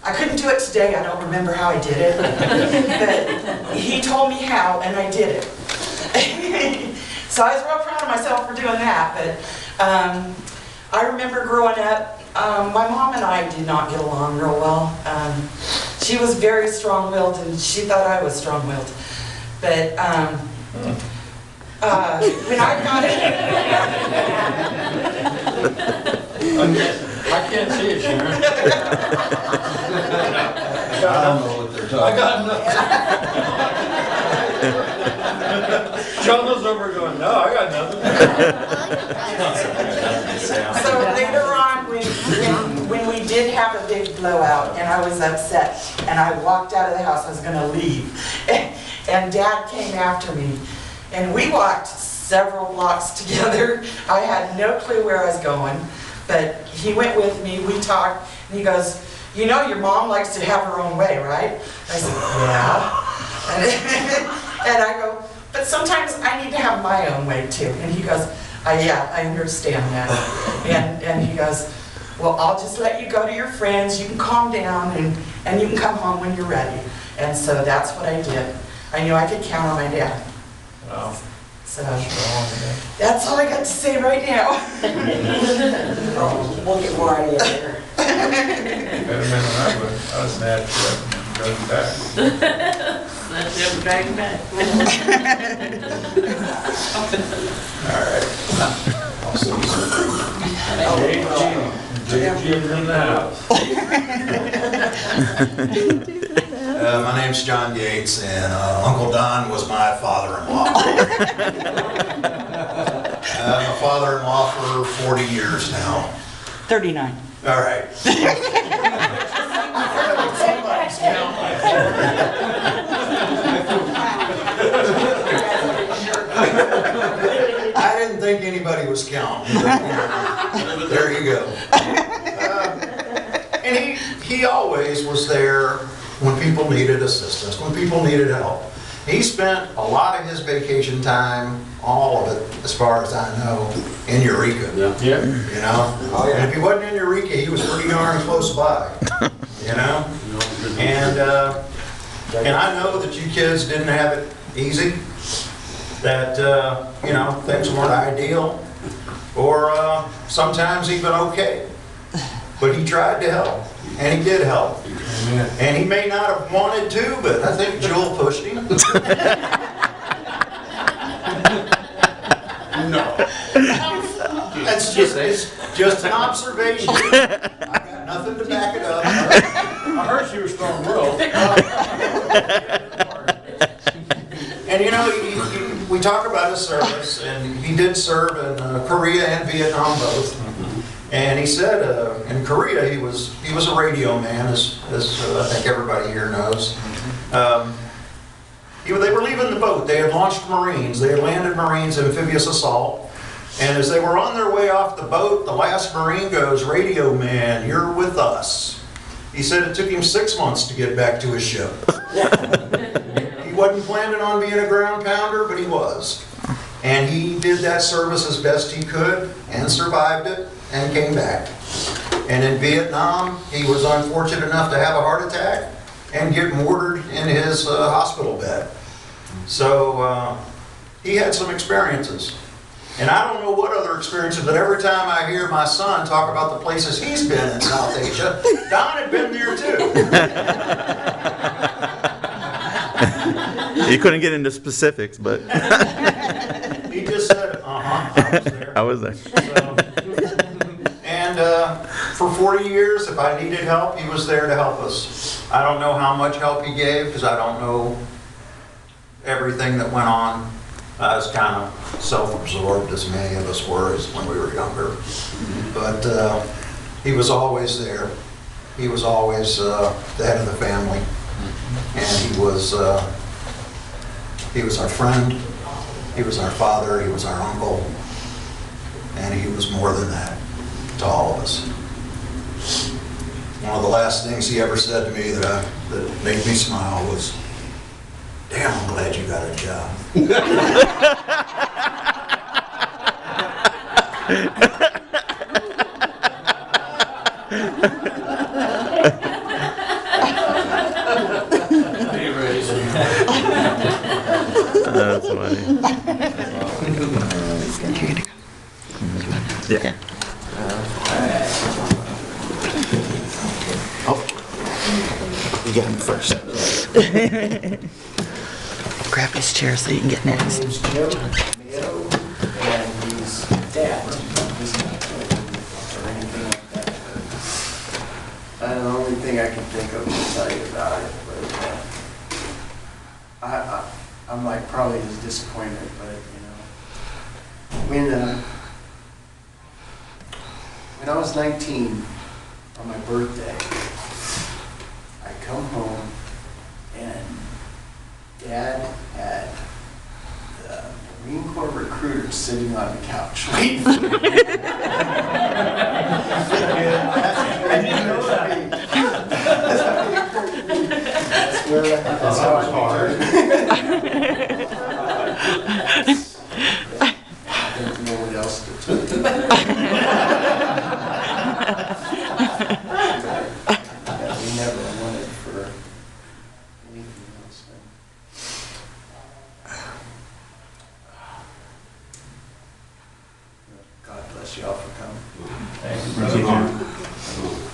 I couldn't do it today, I don't remember how I did it, but he told me how, and I did it. So I was real proud of myself for doing that, but I remember growing up, my mom and I did not get along real well. She was very strong-willed, and she thought I was strong-willed. But when I got I can't see it, Sharon. I don't know what they're talking about. John was over going, no, I got nothing. So later on, when we did have a big blowout, and I was upset, and I walked out of the house, I was gonna leave, and Dad came after me, and we walked several blocks together. I had no clue where I was going, but he went with me, we talked, and he goes, you know your mom likes to have her own way, right? I said, yeah. And I go, but sometimes I need to have my own way too. And he goes, yeah, I understand that. And he goes, well, I'll just let you go to your friends, you can calm down, and you can come home when you're ready. And so that's what I did. I knew I could count on my dad. Wow. So that's all I got to say right now. We'll get more out of you later. Better man than I would. I was mad at you and going back. Let's never drag him back. All right. JG is in the house. My name's John Gates, and Uncle Don was my father-in-law. I'm a father-in-law for 40 years now. 39. All right. I didn't think anybody was counting. But there you go. And he always was there when people needed assistance, when people needed help. He spent a lot of his vacation time, all of it, as far as I know, in Eureka. Yeah. You know? And if he wasn't in Eureka, he was pretty darn close by. You know? And I know that you kids didn't have it easy, that, you know, things weren't ideal, or sometimes even okay. But he tried to help, and he did help. And he may not have wanted to, but I think Joel pushed him. No. That's just an observation. I got nothing to back it up. I heard she was strong-willed. And you know, we talk about his service, and he did serve in Korea and Vietnam both. And he said in Korea he was a radio man, as I think everybody here knows. They were leaving the boat. They had launched Marines. They had landed Marines amphibious assault. And as they were on their way off the boat, the last Marine goes, "Radio man, you're with us." He said it took him 6 months to get back to his ship. He wasn't planning on being a ground pounder, but he was. And he did that service as best he could and survived it and came back. And in Vietnam, he was unfortunate enough to have a heart attack and get mortared in his hospital bed. So he had some experiences. And I don't know what other experiences, but every time I hear my son talk about the places he's been in South Asia, Don had been there too. You couldn't get into specifics, but He just said, I was there. I was there. And for 40 years, if I needed help, he was there to help us. I don't know how much help he gave, because I don't know everything that went on. I was kind of self-absorbed, as many of us were when we were younger. But he was always there. He was always the head of the family. And he was our friend. He was our father. He was our uncle. And he was more than that to all of us. One of the last things he ever said to me that made me smile was, "Damn, I'm glad you got a job." That's funny. Yeah. You got him first. Grab his chair so you can get next. name's Jim Mayo, and he's dad. He's not or anything like that. The only thing I can think of to tell you about it, but I'm like probably as disappointed, but when I was 19 on my birthday, I come home and Dad had the Marine Corps recruiter sitting on the couch waiting for me. I didn't know that. That's how I I didn't know what else to tell you. We never wanted for anything else. God bless you all for coming. Thank you, brother.